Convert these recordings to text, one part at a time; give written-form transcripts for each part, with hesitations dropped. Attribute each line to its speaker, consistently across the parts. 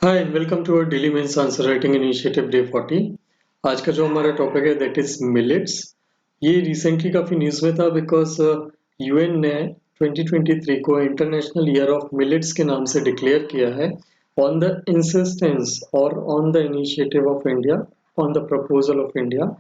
Speaker 1: Hi welcome to our daily mains answer writing initiative day 40। आज का जो हमारा टॉपिक है दैट इज मिलेट्स। ये रिसेंटली काफ़ी न्यूज़ में था बिकॉज यूएन ने 2023 को इंटरनेशनल ईयर ऑफ मिलेट्स के नाम से डिक्लेयर किया है ऑन द इंसिस्टेंस और on the initiative of India, on the proposal of India.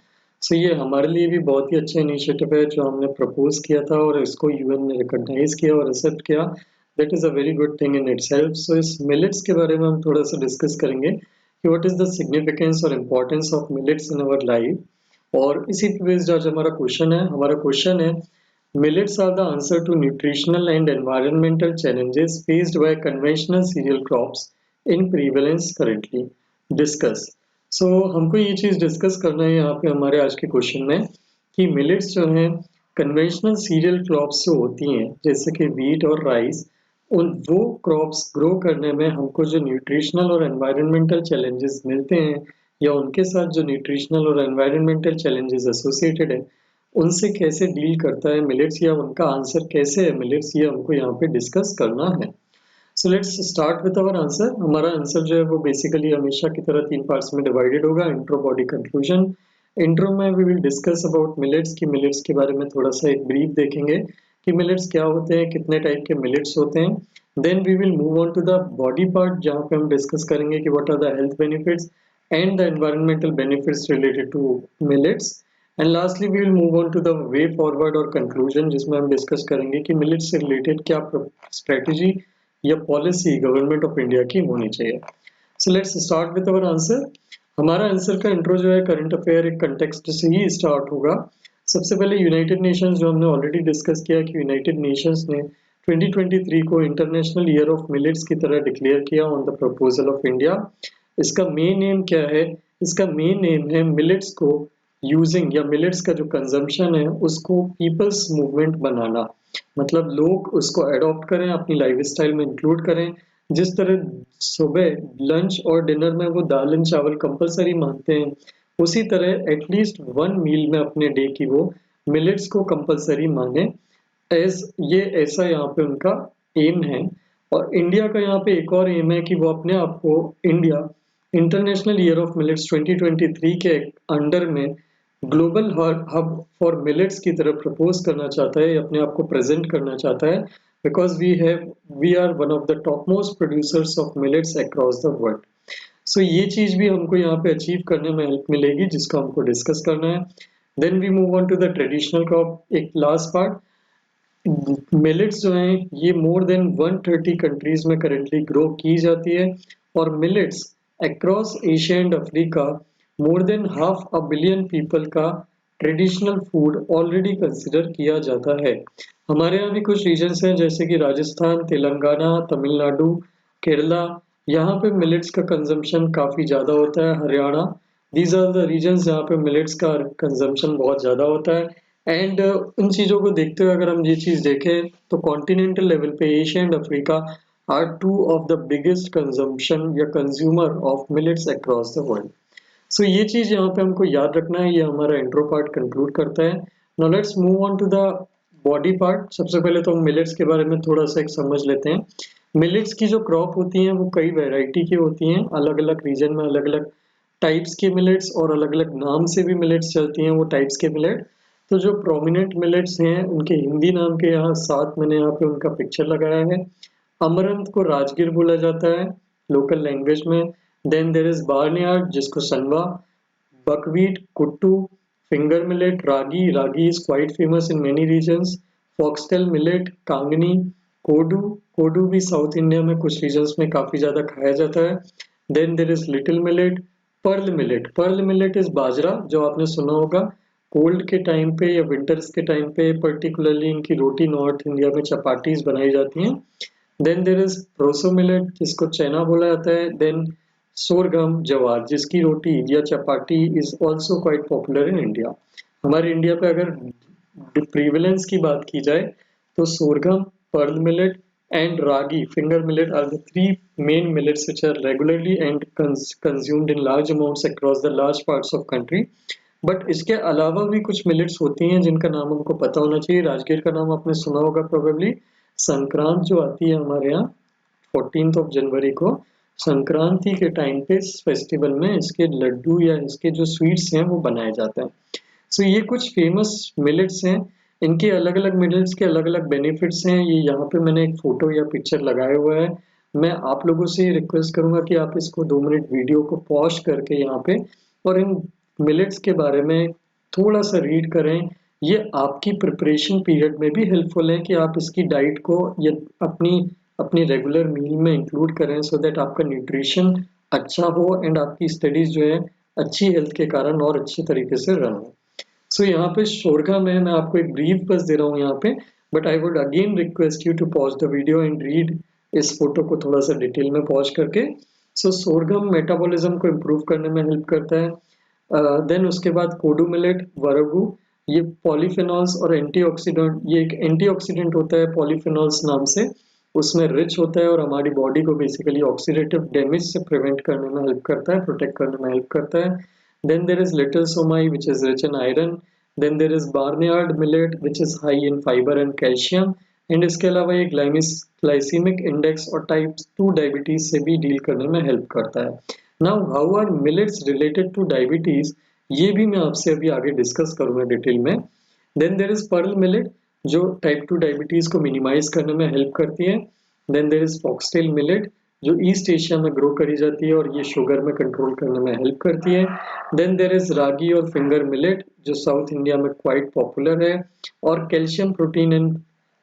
Speaker 1: So ये हमारे लिए भी बहुत ही अच्छा इनिशिएटिव है जो हमने प्रपोज किया था और इसको यूएन ने रिकॉग्नाइज किया और एक्सेप्ट किया। That is a very good thing in itself. So इस मिलेट्स के बारे में हम थोड़ा सा डिस्कस करेंगे कि व्हाट इज़ द सिग्निफिकेंस और importance of millets in our life. और इसी पे बेस्ड आज हमारा क्वेश्चन है millets are the answer to nutritional and environmental challenges faced by conventional cereal crops in prevalence currently. Discuss. So हमको ये चीज़ discuss करना है यहाँ पे हमारे आज के क्वेश्चन में कि मिलेट्स जो हैं कन्वेंशनल सीरियल क्रॉप्स जो होती हैं जैसे कि व्हीट और राइस, उन वो क्रॉप्स ग्रो करने में हमको जो न्यूट्रिशनल और एनवायरमेंटल चैलेंजेस मिलते हैं या उनके साथ जो न्यूट्रिशनल और एनवायरमेंटल चैलेंजेस एसोसिएटेड है उनसे कैसे डील करता है मिलेट्स या उनका आंसर कैसे है मिलेट्स, ये हमको यहाँ पे डिस्कस करना है। So let's start with our answer. हमारा आंसर जो है वो बेसिकली हमेशा की तरह 3 पार्ट्स में डिवाइडेड होगा, इंट्रो, बॉडी, कंक्लूजन। इंट्रो में we will discuss about millets की मिलेट्स के बारे में थोड़ा सा एक ब्रीफ देखेंगे कि मिलेट्स क्या होते हैं, कितने टाइप के मिलेट्स होते हैं। Then we will move on to the body part जहाँ पे हम डिस्कस करेंगे कि what are the health benefits and the environmental benefits related to millets. And lastly we will move on to the way forward और conclusion जिसमें हम discuss करेंगे कि मिलेट्स से रिलेटेड क्या स्ट्रेटेजी या पॉलिसी गवर्नमेंट ऑफ इंडिया की होनी चाहिए। So let's start with our answer. हमारा आंसर का इंट्रो जो है करंट अफेयर एक कंटेक्स्ट से ही स्टार्ट होगा। सबसे पहले यूनाइटेड नेशंस जो हमने ऑलरेडी डिस्कस किया कि यूनाइटेड नेशंस ने 2023 को इंटरनेशनल ईयर ऑफ मिलेट्स की तरह डिक्लेयर किया on the proposal of India. इसका मेन एम क्या है? इसका मेन एम है मिलेट्स को यूजिंग या मिलेट्स का जो कंजम्पशन है उसको पीपल्स मूवमेंट बनाना। मतलब लोग उसको अडॉप्ट करें, अपनी लाइफस्टाइल में इंक्लूड करें। जिस तरह सुबह लंच और डिनर में वो दाल एंड चावल कंपलसरी मानते हैं, उसी तरह एटलीस्ट वन मील में अपने डे की वो मिलेट्स को कंपलसरी माने। एज ये ऐसा यहाँ पे उनका एम है। और इंडिया का यहाँ पे एक और एम है कि वो अपने आप को India international year of millets 2023 के अंडर में ग्लोबल हब फॉर मिलेट्स की तरफ प्रपोज करना चाहता है, अपने आप को प्रेजेंट करना चाहता है because we are one of the top most producers of millets across the world. So ये चीज़ भी हमको यहाँ पे अचीव करने में हेल्प मिलेगी जिसको हमको डिस्कस करना है। Then we move on to the traditional crop, एक लास्ट पार्ट। मिलेट्स जो हैं ये मोर देन 130 कंट्रीज में करेंटली ग्रो की जाती है और millets across Asia and Africa more than half a billion people का ट्रेडिशनल फूड ऑलरेडी कंसिडर किया जाता है। हमारे यहाँ भी कुछ रीजन्स हैं जैसे कि राजस्थान, तेलंगाना, तमिलनाडु, केरला, यहाँ पे मिलेट्स का कंजम्पशन काफ़ी ज़्यादा होता है। Haryana, these are the reasons जहाँ पे मिलेट्स का कंजम्पशन बहुत ज़्यादा होता है। एंड उन चीज़ों को देखते हुए अगर हम ये चीज़ देखें तो कॉन्टिनेंटल लेवल पे Asia and Africa are two of the biggest consumption या consumer of millets across the world. So ये चीज़ यहाँ पे हमको याद रखना है। ये हमारा इंट्रो पार्ट कंक्लूड करता है। Now let's move on to the body part. सबसे पहले तो हम मिलेट्स के बारे में थोड़ा सा एक समझ लेते हैं। मिलेट्स की जो क्रॉप होती हैं वो कई वैरायटी की होती हैं, अलग अलग रीजन में अलग अलग टाइप्स के मिलेट्स और अलग अलग नाम से भी मिलेट्स चलती हैं वो टाइप्स के मिलेट। तो जो प्रोमिनेंट मिलेट्स हैं उनके हिंदी नाम के यहाँ साथ मैंने यहाँ पे उनका पिक्चर लगाया है। अमरंथ को राजगिर बोला जाता है लोकल लैंग्वेज में। देन देर इज बार्नयार्ड जिसको सनवा, बकवीट, कुट्टू, finger millet, ragi is quite famous in many regions, foxtail millet, कांगनी, कोडू, कोडू भी साउथ इंडिया में कुछ रीजन्स में काफी ज्यादा खाया जाता है। Then there is little millet, pearl millet is bajra जो आपने सुना होगा। कोल्ड के टाइम पे या विंटर्स के टाइम पे पर्टिकुलरली इनकी रोटी नॉर्थ इंडिया में चपाटीज बनाई जाती हैं। Then there is proso millet जिसको चैना बोला जाता है। देन सोरगम जवार जिसकी रोटी या chapati is also quite popular in India. हमारे इंडिया पे अगर प्रीवलेंस की बात की जाए तो sorghum, pearl millet and ragi finger millet are the three main millets which are regularly and consumed in large amounts across the large parts of country. But इसके अलावा भी कुछ मिलेट्स होती हैं जिनका नाम हमको पता होना चाहिए। राजगीर का नाम आपने सुना होगा प्रोबेबली। संक्रांत जो आती है हमारे यहाँ 14th ऑफ जनवरी को, संक्रांति के टाइम पे इस फेस्टिवल में इसके लड्डू या इसके जो स्वीट्स हैं वो बनाए जाते हैं। सो ये कुछ फेमस मिलेट्स हैं। इनके अलग अलग मिलेट्स के अलग अलग बेनिफिट्स हैं। ये यहाँ पे मैंने एक फोटो या पिक्चर लगाया हुआ है। मैं आप लोगों से रिक्वेस्ट करूंगा कि आप इसको 2 मिनट वीडियो को पॉज करके यहाँ पे और इन मिलेट्स के बारे में थोड़ा सा रीड करें। ये आपकी प्रिपरेशन पीरियड में भी हेल्पफुल है कि आप इसकी डाइट को या अपनी अपनी रेगुलर मील में इंक्लूड करें सो दैट आपका न्यूट्रिशन अच्छा हो एंड आपकी स्टडीज जो है अच्छी हेल्थ के कारण और अच्छी तरीके से रन हो। सो यहाँ पे शोरगम है, मैं आपको एक ब्रीफ बस दे रहा हूँ यहाँ पे, but I would again request you to pause the video and read इस फोटो को थोड़ा सा डिटेल में पॉज करके। सो शोरगम मेटाबॉलिज्म को इम्प्रूव करने में हेल्प करता है। देन उसके बाद कोडू मिलेट, वरगू, ये पॉलीफेनॉल्स और एंटीऑक्सीडेंट, ये एक एंटीऑक्सीडेंट होता है पॉलीफेनॉल्स नाम से, उसमें रिच होता है और हमारी बॉडी को बेसिकली ऑक्सीडेटिव डैमेज से प्रिवेंट करने में हेल्प करता है, प्रोटेक्ट करने में हेल्प करता है। Then there is little somai which is rich in iron. Then there is barnyard millet which is high in fiber and calcium. And इसके अलावा ये ग्लाइसीमिक इंडेक्स और टाइप 2 डायबिटीज से भी डील करने में हेल्प करता है। Now how are millets related to diabetes, ये भी मैं आपसे अभी आगे डिस्कस करूंगा डिटेल में। Then there is pearl millet जो टाइप 2 डायबिटीज को मिनिमाइज करने में हेल्प करती है। Then there is foxtail millet जो ईस्ट एशिया में ग्रो करी जाती है और ये शुगर में कंट्रोल करने में हेल्प करती है। देन देर इज रागी और फिंगर मिलेट जो साउथ इंडिया में क्वाइट पॉपुलर है और कैल्शियम, प्रोटीन एंड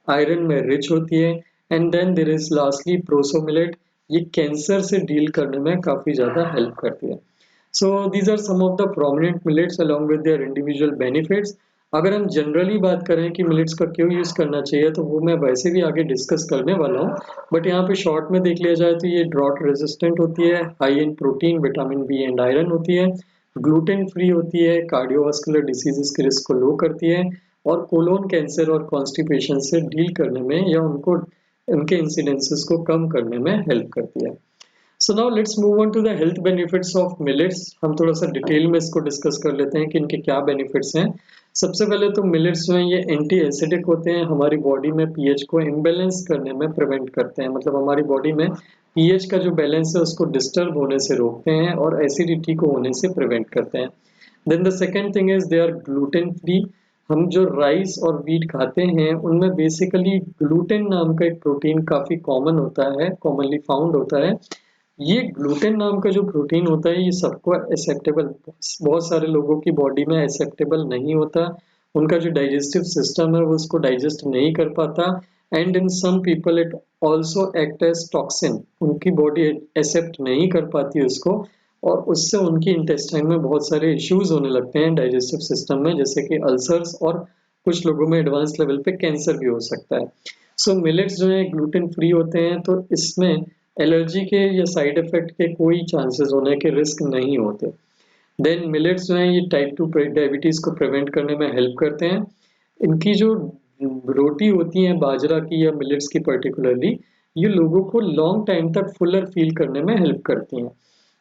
Speaker 1: आयरन में रिच होती है। And then there is lastly proso millet, ये कैंसर से डील करने में काफी ज्यादा हेल्प करती है। So these are some of the prominent millets along with their individual benefits. अगर हम जनरली बात करें कि मिलेट्स का क्यों यूज करना चाहिए तो वो मैं वैसे भी आगे डिस्कस करने वाला हूँ, बट यहाँ पे शॉर्ट में देख लिया जाए तो ये ड्रॉट रेजिस्टेंट होती है, high in protein, vitamin B and iron होती है, ग्लूटेन फ्री होती है, कार्डियोवास्कुलर डिसीजेस के रिस्क को लो करती है और कोलोन कैंसर और कॉन्स्टिपेशन से डील करने में या उनको उनके इंसिडेंसेस को कम करने में हेल्प करती है। So now let's move on to the health benefits of millets. हम थोड़ा सा डिटेल में इसको डिस्कस कर लेते हैं कि इनके क्या बेनिफिट्स हैं। सबसे पहले तो मिलेट्स जो हैं ये एंटी एसिडिक होते हैं, हमारी बॉडी में पीएच को इम्बैलेंस करने में प्रिवेंट करते हैं, मतलब हमारी बॉडी में पीएच का जो बैलेंस है उसको डिस्टर्ब होने से रोकते हैं और एसिडिटी को होने से प्रिवेंट करते हैं। Then the second thing is they are gluten free. हम जो राइस और व्हीट खाते हैं उनमें बेसिकली ग्लूटेन नाम का एक प्रोटीन काफी कॉमन होता है, कॉमनली फाउंड होता है। ये ग्लूटेन नाम का जो प्रोटीन होता है ये सबको एक्सेप्टेबल, बहुत सारे लोगों की बॉडी में एक्सेप्टेबल नहीं होता, उनका जो डाइजेस्टिव सिस्टम है वो उसको डाइजेस्ट नहीं कर पाता। And in some people it also act as toxin, उनकी बॉडी एक्सेप्ट नहीं कर पाती उसको और उससे उनकी इंटेस्टाइन में बहुत सारे इश्यूज होने लगते हैं डाइजेस्टिव सिस्टम में, जैसे कि अल्सर्स और कुछ लोगों में एडवांस लेवल पे कैंसर भी हो सकता है। सो मिलेट्स जो है ग्लूटेन फ्री होते हैं तो इसमें एलर्जी के या साइड इफेक्ट के कोई चांसेस होने के रिस्क नहीं होते। देन मिलेट्स जो हैं ये टाइप 2 डायबिटीज को प्रिवेंट करने में हेल्प करते हैं। इनकी जो रोटी होती है बाजरा की या मिलेट्स की पर्टिकुलरली, ये लोगों को लॉन्ग टाइम तक फुलर फील करने में हेल्प करती हैं।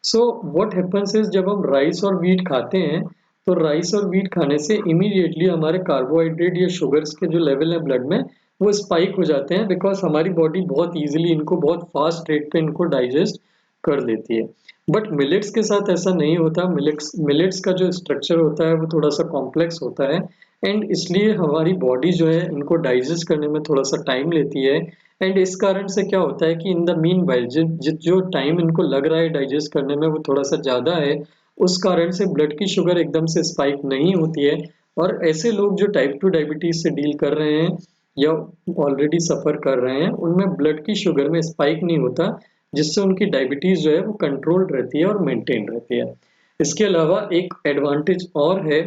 Speaker 1: सो व्हाट हैपेंस इज जब हम राइस और व्हीट खाते हैं तो राइस और व्हीट खाने से इमीडिएटली हमारे कार्बोहाइड्रेट या शुगर्स के जो लेवल है ब्लड में वो स्पाइक हो जाते हैं, बिकॉज हमारी बॉडी बहुत इजीली इनको बहुत फास्ट रेट पे इनको डाइजेस्ट कर देती है। बट मिलेट्स के साथ ऐसा नहीं होता। मिलेट्स का जो स्ट्रक्चर होता है वो थोड़ा सा कॉम्प्लेक्स होता है एंड इसलिए हमारी बॉडी जो है इनको डाइजेस्ट करने में थोड़ा सा टाइम लेती है। एंड इस कारण से क्या होता है कि इन द मीन वाइल जो टाइम इनको लग रहा है डाइजेस्ट करने में वो थोड़ा सा ज़्यादा है, उस कारण से ब्लड की शुगर एकदम से स्पाइक नहीं होती है। और ऐसे लोग जो टाइप 2 डायबिटीज से डील कर रहे हैं या ऑलरेडी सफ़र कर रहे हैं उनमें ब्लड की शुगर में स्पाइक नहीं होता, जिससे उनकी डायबिटीज़ जो है वो कंट्रोल्ड रहती है और मेंटेन रहती है। इसके अलावा एक एडवांटेज और है,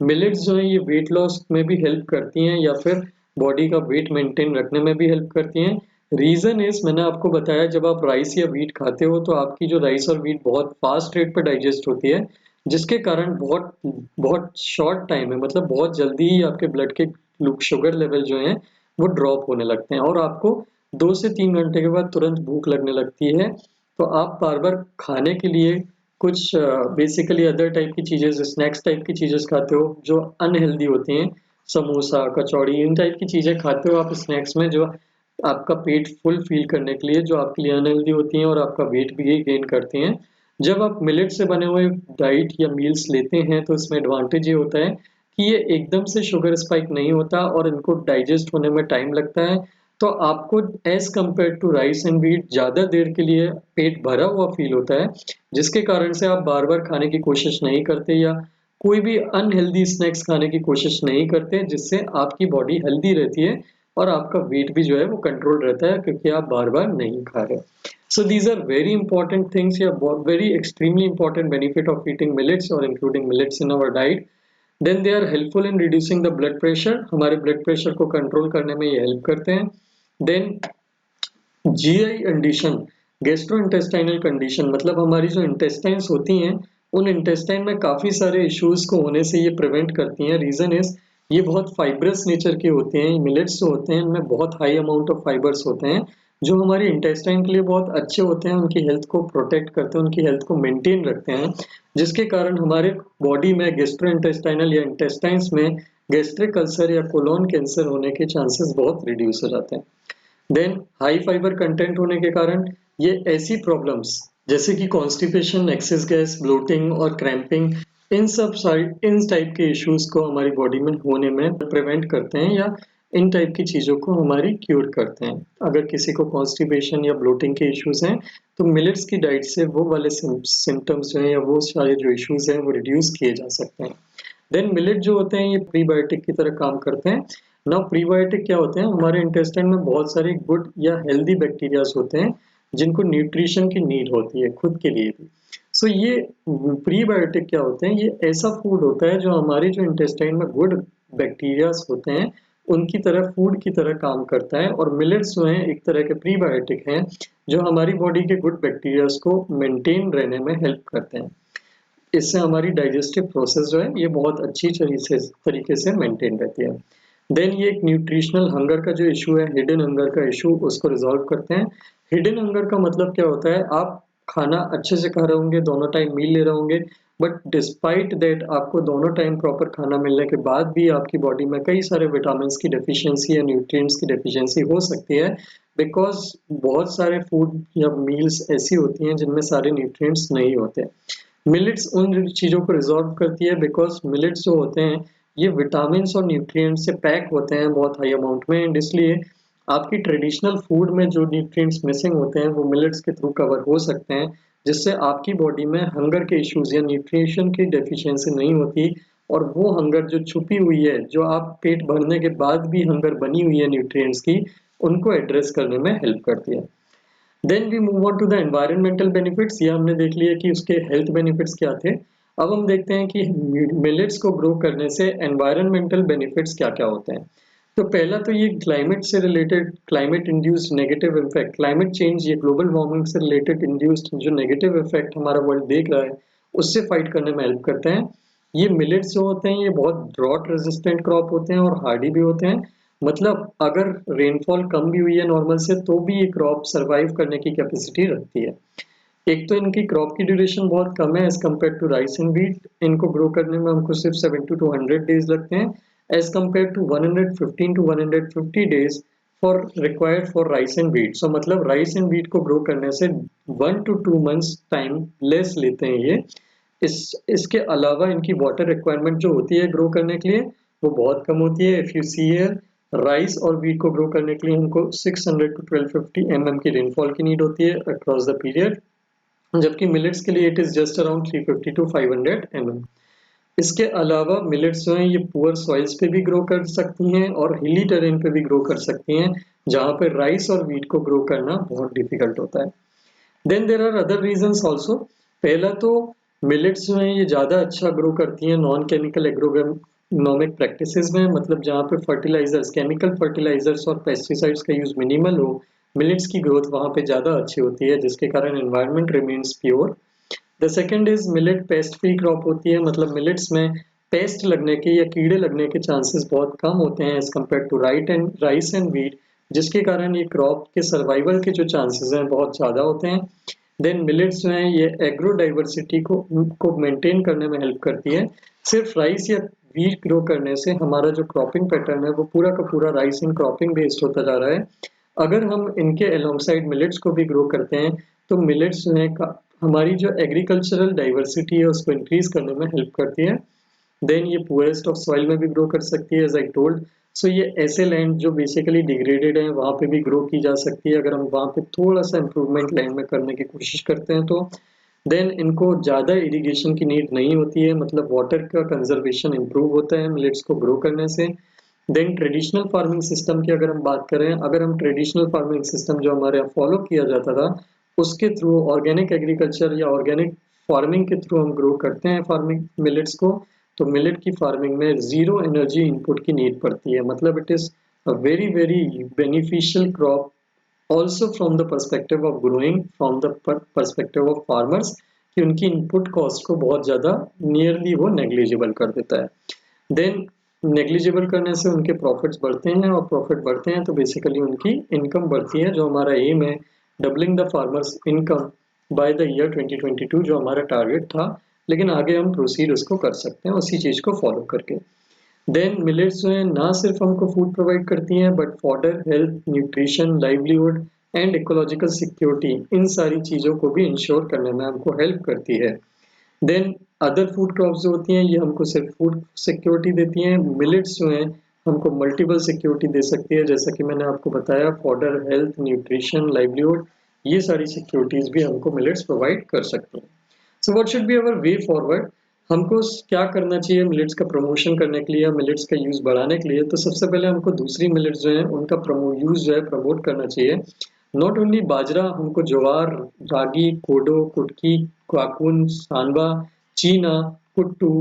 Speaker 1: मिलेट्स जो है ये वेट लॉस में भी हेल्प करती हैं या फिर बॉडी का वेट मेंटेन रखने में भी हेल्प करती हैं। रीज़न इज मैंने आपको बताया जब आप राइस या व्हीट खाते हो तो आपकी जो राइस और व्हीट बहुत फास्ट रेट पर डाइजेस्ट होती है, जिसके कारण बहुत बहुत शॉर्ट टाइम है, मतलब बहुत जल्दी ही आपके ब्लड के शुगर लेवल जो है वो ड्रॉप होने लगते हैं और आपको 2 से 3 घंटे के बाद तुरंत भूख लगने लगती है। तो आप बार बार खाने के लिए कुछ बेसिकली अदर टाइप की चीज़ें, स्नैक्स टाइप की चीज़ें खाते हो जो अनहेल्दी होती हैं, समोसा, कचौड़ी, इन टाइप की चीज़ें खाते हो आप स्नैक्स में जो आपका पेट फुल फील करने के लिए, जो आपके लिए अनहेल्दी होती हैं और आपका वेट भी गेन करती हैं। जब आप मिलेट से बने हुए डाइट या मील्स लेते हैं तो इसमें एडवांटेज ये होता है कि ये एकदम से शुगर स्पाइक नहीं होता और इनको डाइजेस्ट होने में टाइम लगता है। तो आपको as compare to rice and wheat ज़्यादा देर के लिए पेट भरा हुआ फील होता है, जिसके कारण से आप बार बार खाने की कोशिश नहीं करते या कोई भी अनहेल्दी स्नैक्स खाने की कोशिश नहीं करते, जिससे आपकी बॉडी हेल्दी रहती है और आपका वेट भी जो है वो कंट्रोल रहता है, क्योंकि आप बार बार नहीं खा रहे। So these are very important things, yeah, very extremely important benefit of eating millets or including millets in our diet. Then they are helpful in reducing the blood pressure, हमारे blood pressure को control करने में ये help करते हैं। Then GI condition, gastrointestinal condition, मतलब हमारी जो इंटेस्टाइन्स होती हैं उन इंटेस्टाइन में काफ़ी सारे इश्यूज को होने से ये प्रिवेंट करती हैं। रीज़न इज ये बहुत फाइब्रस नेचर के होते हैं। मिलेट्स जो होते हैं इनमें बहुत हाई अमाउंट ऑफ फाइबर्स होते हैं जो हमारी इंटेस्टाइन के लिए बहुत अच्छे होते हैं, उनकी हेल्थ को प्रोटेक्ट करते हैं, उनकी हेल्थ को मेंटेन रखते हैं, जिसके कारण हमारे बॉडी में गैस्ट्रोइंटेस्टाइनल या इंटेस्टाइन्स में गैस्ट्रिक अल्सर या कोलोन कैंसर होने के चांसेस बहुत रिड्यूस हो जाते हैं। देन हाई फाइबर कंटेंट होने के कारण ये ऐसी प्रॉब्लम्स जैसे कि कॉन्स्टिपेशन, एक्सेस गैस, ब्लोटिंग और क्रैम्पिंग, इन टाइप के इश्यूज को हमारी बॉडी में होने में प्रिवेंट करते हैं या इन टाइप की चीज़ों को हमारी क्यूर करते हैं। अगर किसी को कॉन्स्टिपेशन या ब्लोटिंग के इश्यूज हैं तो मिलेट्स की डाइट से वो वाले सिम्टम्स जो हैं या वो सारे जो इश्यूज हैं वो रिड्यूस किए जा सकते हैं। देन मिलेट जो होते हैं ये प्रीबायोटिक की तरह काम करते हैं। नाउ प्रीबायोटिक क्या होते हैं, हमारे इंटेस्टाइन में बहुत सारे गुड या हेल्दी बैक्टीरियाज होते हैं जिनको न्यूट्रिशन की नीड होती है खुद के लिए भी। सो ये प्रीबायोटिक क्या होते हैं, ये ऐसा फूड होता है जो हमारे जो इंटेस्टाइन में गुड बैक्टीरियाज होते हैं उनकी तरह फूड की तरह काम करता है। और मिलेट्स जो हैं एक तरह के प्रीबायोटिक हैं जो हमारी बॉडी के गुड बैक्टीरियाज को मेंटेन रहने में हेल्प करते हैं। इससे हमारी डाइजेस्टिव प्रोसेस जो है ये बहुत अच्छी तरीके से मेंटेन रहती है। देन ये एक न्यूट्रिशनल हंगर का जो इशू है, हिडन हंगर का इशू, उसको रिजॉल्व करते हैं। हिडन हंगर का मतलब क्या होता है, आप खाना अच्छे से खा रहे होंगे, दोनों टाइम मील ले रहे होंगे, बट डिस्पाइट दैट आपको दोनों टाइम प्रॉपर खाना मिलने के बाद भी आपकी बॉडी में कई सारे विटामिन की डेफिशिएंसी या न्यूट्रिएंट्स की डेफिशिएंसी हो सकती है, बिकॉज बहुत सारे फूड या मील्स ऐसी होती हैं जिनमें सारे न्यूट्रिएंट्स नहीं होते। मिलेट्स उन चीज़ों को रिजॉल्व करती है बिकॉज मिलेट्स जो होते हैं ये विटामिन्स और न्यूट्रिएंट्स से पैक होते हैं बहुत हाई अमाउंट में, एंड इसलिए आपकी ट्रेडिशनल फूड में जो न्यूट्रिएंट्स मिसिंग होते हैं वो मिलेट्स के थ्रू कवर हो सकते हैं, जिससे आपकी बॉडी में हंगर के इश्यूज या न्यूट्रिशन की डेफिशिएंसी नहीं होती। और वो हंगर जो छुपी हुई है, जो आप पेट भरने के बाद भी हंगर बनी हुई है न्यूट्रिएंट्स की, उनको एड्रेस करने में हेल्प करती है। Then we move on to the environmental benefits. ये हमने देख लिया कि उसके हेल्थ बेनिफिट्स क्या थे। अब हम देखते हैं कि मिलेट्स को ग्रो करने से एनवायरमेंटल बेनिफिट्स क्या क्या होते हैं। तो पहला तो ये क्लाइमेट से related, climate induced negative effect, climate change, ये ग्लोबल वार्मिंग से रिलेटेड इंड्यूस्ड जो नेगेटिव इफेक्ट हमारा वर्ल्ड देख रहा है उससे फाइट करने में हेल्प करते हैं। ये मिलेट्स जो होते हैं ये बहुत ड्रॉट रेजिस्टेंट क्रॉप होते हैं और हार्डी भी होते हैं। मतलब अगर रेनफॉल कम भी हुई है नॉर्मल से तो भी ये क्रॉप सरवाइव करने की कैपेसिटी रखती है। एक तो इनकी क्रॉप की ड्यूरेशन बहुत कम है as compare to rice and wheat. इनको ग्रो करने में हमको सिर्फ 70 to 100 डेज लगते हैं as compare to 115 to 150 days for required for rice and wheat. So मतलब राइस एंड व्हीट को ग्रो करने से 1 to 2 months टाइम लेस लेते हैं ये। इसके अलावा इनकी वाटर रिक्वायरमेंट जो होती है ग्रो करने के लिए वो बहुत कम होती है। If you see here, rice और व्हीट को ग्रो करने के लिए हमको 600 to 1250 mm की रेनफॉल की नीड होती है अक्रॉस द पीरियड, जबकि मिलेट्स के लिए it is just around 350 to 500 mm। इसके अलावा मिलेट्स जो हैं ये पुअर सॉइल्स पे भी ग्रो कर सकती हैं और हिली टेरेन पे भी ग्रो कर सकती हैं, जहाँ पे राइस और व्हीट को ग्रो करना बहुत डिफिकल्ट होता है। Then there are other reasons also. पहला तो मिलेट्स जो हैं ये ज़्यादा अच्छा ग्रो करती हैं नॉन केमिकल एग्रोनॉमिक प्रैक्टिसेस में, मतलब जहाँ पे फर्टिलाइजर्स, केमिकल फर्टिलाइजर्स और पेस्टिसाइड्स का यूज मिनिमल हो, मिलेट्स की ग्रोथ वहाँ पे ज़्यादा अच्छी होती है, जिसके कारण environment remains pure. The second is millet paste free crop होती है, मतलब मिलेट्स में पेस्ट लगने के या कीड़े लगने के चांसेस बहुत कम होते हैं as compare to rice and wheat, जिसके कारण ये क्रॉप के सर्वाइवल के जो चांसेस हैं बहुत ज़्यादा होते हैं। देन मिलेट्स जो हैं ये एग्रो डाइवर्सिटी को मेंटेन करने में हेल्प करती है। सिर्फ राइस या व्हीट ग्रो करने से हमारा जो क्रॉपिंग पैटर्न है वो पूरा का पूरा राइस एंड क्रॉपिंग बेस्ड होता जा रहा है, अगर हम इनके अलोंगसाइड मिलेट्स को भी ग्रो करते हैं तो मिलेट्स जो है हमारी जो एग्रीकल्चरल डाइवर्सिटी है उसको इंक्रीज करने में हेल्प करती है। देन ये पुअरेस्ट ऑफ सॉइल में भी ग्रो कर सकती है एज आई टोल्ड। सो ये ऐसे लैंड जो बेसिकली डिग्रेडेड है वहाँ पे भी ग्रो की जा सकती है अगर हम वहाँ पे थोड़ा सा इम्प्रूवमेंट लैंड में करने की कोशिश करते हैं तो। देन इनको ज़्यादा इरिगेशन की नीड नहीं होती है, मतलब वाटर का कंजर्वेशन इम्प्रूव होता है मिलेट्स को ग्रो करने से। देन ट्रेडिशनल फार्मिंग सिस्टम की अगर हम बात करें, अगर हम ट्रेडिशनल फार्मिंग सिस्टम जो हमारे यहाँ फॉलो किया जाता था उसके थ्रू ऑर्गेनिक एग्रीकल्चर या ऑर्गेनिक फार्मिंग के थ्रू हम ग्रो करते हैं फार्मिंग मिलेट्स को, तो मिलेट की फार्मिंग में जीरो एनर्जी इनपुट की नीड पड़ती है। मतलब it is a very very beneficial crop also from the perspective of growing, from the perspective of farmers, कि उनकी इनपुट कॉस्ट को बहुत ज़्यादा नियरली वो नेग्लिजिबल कर देता है। देन नेग्लिजिबल करने से उनके प्रॉफिट्स बढ़ते हैं और प्रॉफिट बढ़ते हैं तो बेसिकली उनकी इनकम बढ़ती है, जो हमारा एम है doubling the farmers income by the year 2022 जो हमारा टारगेट था। लेकिन आगे हम प्रोसीड उसको कर सकते हैं उसी चीज़ को फॉलो करके। देन मिलेट्स जो है ना सिर्फ हमको फूड प्रोवाइड करती हैं but fodder, health, nutrition, livelihood and ecological security, इन सारी चीज़ों को भी इंश्योर करने में हमको हेल्प करती है। देन अदर फूड क्रॉप्स जो होती हैं ये हमको सिर्फ फूड सिक्योरिटी देती हैं, मिलेट्स जो हैं हमको मल्टीपल सिक्योरिटी दे सकती है, जैसा कि मैंने आपको बताया फॉडर, हेल्थ, न्यूट्रिशन, लाइवलीहुड, ये सारी सिक्योरिटीज भी हमको मिलेट्स प्रोवाइड कर सकते हैं। So what should be our way forward? हमको क्या करना चाहिए मिलेट्स का प्रमोशन करने के लिए या मिलेट्स का यूज बढ़ाने के लिए? तो सबसे पहले हमको दूसरी मिलेट्स जो है उनका यूज जो है प्रमोट करना चाहिए। नॉट ओनली बाजरा, हमको ज्वार, रागी, कोडो, कुटकी, काकुन, सांबा, चीना, कुट्टू,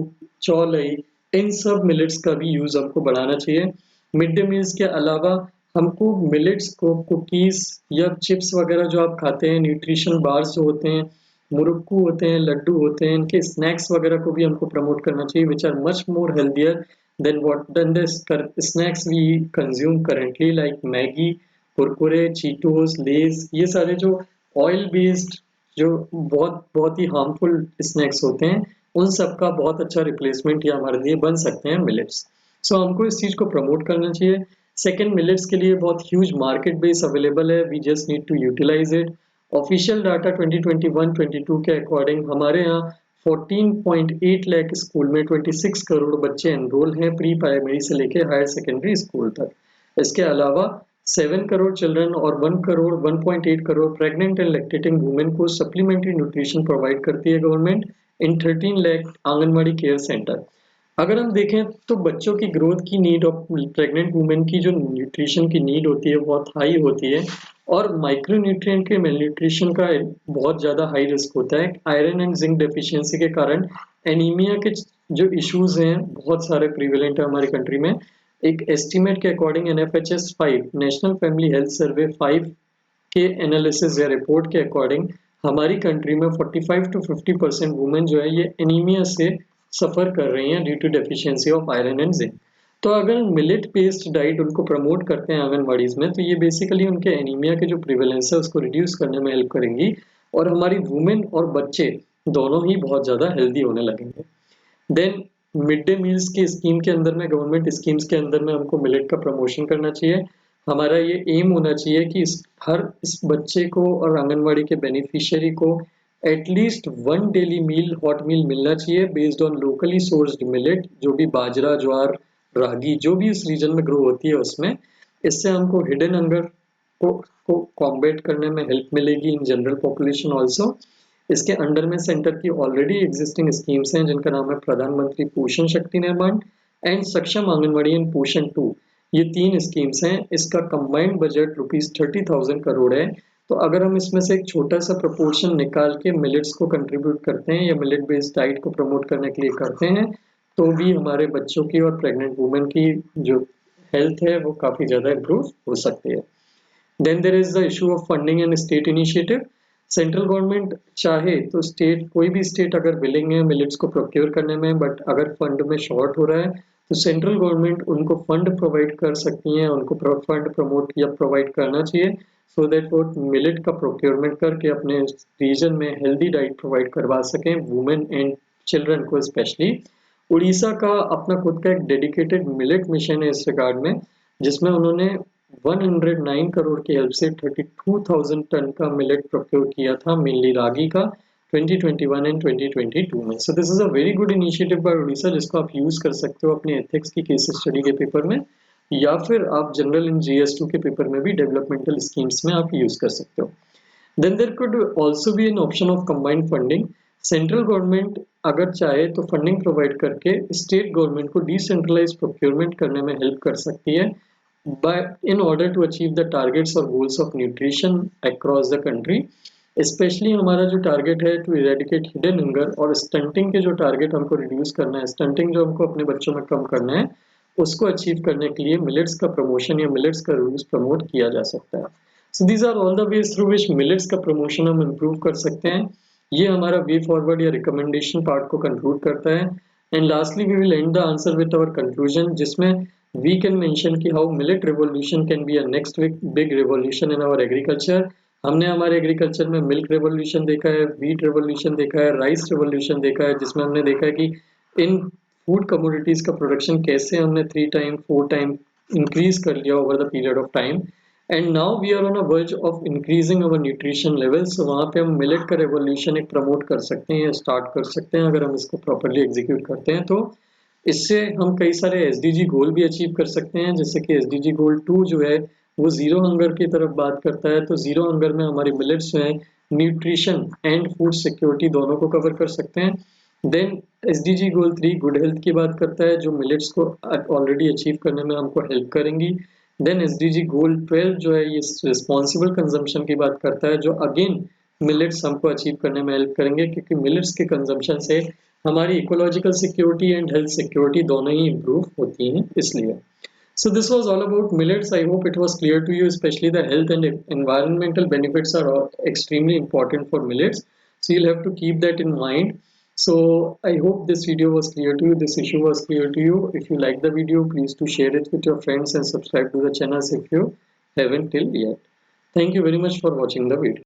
Speaker 1: चौलई, इन सब मिलेट्स का भी यूज हमको बढ़ाना चाहिए। मिड डे मील्स के अलावा हमको मिलेट्स को कुकीज या चिप्स वगैरह जो आप खाते हैं, न्यूट्रिशन बार्स जो होते हैं, मुरुक्कू होते हैं, लड्डू होते हैं, इनके स्नैक्स वगैरह को भी हमको प्रमोट करना चाहिए which are much more healthier than the snacks we consume currently like Maggi, Kurkure, Cheetos, Lay's, ये सारे जो ऑयल बेस्ड जो बहुत बहुत ही हार्मफुल स्नैक्स होते हैं उन सब का बहुत अच्छा रिप्लेसमेंट या हमारे लिए बन सकते हैं मिलेट्स। सो हमको इस चीज़ को प्रमोट करना चाहिए। सेकेंड, मिलेट्स के लिए बहुत ह्यूज मार्केट बेस अवेलेबल है, we just need to utilise it. Official data 2021-22 के अकॉर्डिंग हमारे यहाँ 14.8 लाख स्कूल में 26 करोड़ बच्चे एनरोल हैं प्री प्राइमरी से लेके हायर सेकेंडरी स्कूल तक। इसके अलावा 7 करोड़ चिल्ड्रन और 1.8 crore pregnant and lactating women को सप्लीमेंट्री न्यूट्रिशन प्रोवाइड करती है government in 13 lakh anganwadi care centre. अगर हम देखें तो बच्चों की ग्रोथ की नीड और प्रेग्नेंट वुमेन की जो न्यूट्रिशन की नीड होती है बहुत हाई होती है और माइक्रो न्यूट्रिएंट के मेलन्यूट्रिशन का बहुत ज़्यादा हाई रिस्क होता है। आयरन एंड जिंक डेफिशिएंसी के कारण एनीमिया के जो इश्यूज हैं बहुत सारे प्रिवेलेंट है हमारी कंट्री में। एक एस्टीमेट के according NFHS 5 national family health survey 5 के एनालिसिस या रिपोर्ट के अकॉर्डिंग हमारी कंट्री में 45 to 50% वुमेन जो है ये एनीमिया से सफ़र कर रही हैं due to deficiency of iron and zinc. तो अगर मिलेट बेस्ड डाइट उनको प्रमोट करते हैं आंगनबाड़ीज में तो ये बेसिकली उनके एनीमिया के जो प्रिवेलेंस है उसको रिड्यूस करने में हेल्प करेंगी और हमारी वुमेन और बच्चे दोनों ही बहुत ज़्यादा हेल्दी होने लगेंगे। देन मिड डे मील्स की स्कीम के अंदर में, गवर्नमेंट स्कीम्स के अंदर में हमको मिलेट का प्रमोशन करना चाहिए। हमारा ये एम होना चाहिए कि इस बच्चे को और आंगनवाड़ी के बेनिफिशियरी को एटलीस्ट 1 डेली मील हॉट मील मिलना चाहिए based on locally sourced millet, जो भी बाजरा, ज्वार, रागी जो भी इस रीजन में ग्रो होती है उसमें। इससे हमको हिडन हंगर को कॉम्बेट करने में हेल्प मिलेगी इन जनरल पॉपुलेशन ऑल्सो। इसके अंडर में सेंटर की ऑलरेडी एग्जिस्टिंग स्कीम्स हैं जिनका नाम है प्रधानमंत्री पोषण शक्ति निर्माण एंड सक्षम आंगनवाड़ी एंड पोषण 2। ये 3 स्कीम्स हैं। इसका कंबाइंड बजट ₹30,000 करोड़ है। तो अगर हम इसमें से एक छोटा सा प्रपोर्शन निकाल के मिलेट्स को कंट्रीब्यूट करते हैं या मिलेट बेस्ड डाइट को प्रमोट करने के लिए करते हैं तो भी हमारे बच्चों की और प्रेग्नेंट वुमेन की जो हेल्थ है वो काफ़ी ज़्यादा इम्प्रूव हो सकती है। Then there is the issue of funding and state initiative. Central government चाहे तो स्टेट, कोई भी स्टेट अगर विलिंग है मिलेट्स को प्रोक्योर करने में, बट अगर फंड में शॉर्ट हो रहा है तो सेंट्रल गवर्नमेंट उनको फंड प्रोवाइड कर सकती है, उनको फंड प्रमोट या प्रोवाइड करना चाहिए सो दैट वो मिलेट का प्रोक्योरमेंट करके अपने रीजन में हेल्दी डाइट प्रोवाइड करवा सकें वुमेन एंड चिल्ड्रन को स्पेशली। उड़ीसा का अपना खुद का एक डेडिकेटेड मिलेट मिशन है इस रिगार्ड में, जिसमें उन्होंने 109 करोड़ की हेल्प से 32,000 टन का मिलेट प्रोक्योर किया था, मेनली रागी का, 2021 एंड 2022 में। So this is a very good initiative by Orissa, जिसको आप यूज कर सकते हो अपने एथिक्स की केस स्टडी के पेपर में, या फिर आप जनरल इन GS2 के पेपर में भी डेवलपमेंटल स्कीम्स में आप यूज कर सकते हो। Then there could also be an option of combined funding. Central government अगर चाहे तो फंडिंग प्रोवाइड करके स्टेट गवर्नमेंट को डिसेंट्रलाइज प्रोक्योरमेंट करने में हेल्प कर सकती है, by in order to achieve the targets or goals of nutrition across the country. Specially हमारा जो टारगेट है टू इरेडिकेट हिडन हंगर और स्टंटिंग के जो टारगेट हमको रिड्यूस करना है, स्टंटिंग जो हमको अपने बच्चों में कम करना है, उसको अचीव करने के लिए मिलेट्स का प्रमोशन या मिलेट्स का यूज प्रमोट किया जा सकता है। So these are all the ways through which millets का प्रमोशन हम इम्प्रूव कर सकते हैं। ये हमारा वे फॉरवर्ड या रिकमेंडेशन पार्ट को कंक्लूड करता है। And lastly we will end the answer with our conclusion, जिसमें वी कैन मेंशन कि how millet revolution can be a next big revolution in our agriculture. हमने हमारे एग्रीकल्चर में milk revolution देखा है, व्हीट रिवॉल्यूशन देखा है, राइस रिवॉल्यूशन देखा है, जिसमें हमने देखा है कि इन फूड कमोडिटीज का प्रोडक्शन कैसे हमने 3 टाइम 4 टाइम इंक्रीज कर लिया over the period of time, and now we are on a verge of increasing our nutrition levels. वहाँ पे हम मिलेट का रेवोल्यूशन एक प्रमोट कर सकते हैं, स्टार्ट कर सकते हैं, अगर हम इसको प्रॉपरली एग्जीक्यूट करते हैं तो इससे हम कई सारे SDG गोल भी अचीव कर सकते हैं। जैसे कि SDG गोल 2 जो है वो जीरो हंगर की तरफ बात करता है, तो जीरो हंगर में हमारे मिलेट्स जो है न्यूट्रिशन एंड फूड सिक्योरिटी दोनों को कवर कर सकते हैं। देन SDG गोल 3 गुड हेल्थ की बात करता है, जो मिलेट्स को ऑलरेडी अचीव करने में हमको हेल्प करेंगी। देन SDG गोल 12 जो है ये रिस्पॉन्सिबल कंजम्पशन की बात करता है, जो अगेन मिलेट्स हमको अचीव करने में हेल्प करेंगे, क्योंकि मिलेट्स के कंजम्पशन से हमारी ecological security and health security दोनों ही इंप्रूव होती हैं इसलिए। So this was all about millets. I hope it was clear to you, especially the health and environmental benefits are all extremely important for millets. So you'll have to keep that in mind. So I hope this video was clear to you, this issue was clear to you. If you like the video, please do share it with your friends and subscribe to the channels if you haven't till yet. Thank you very much for watching the video.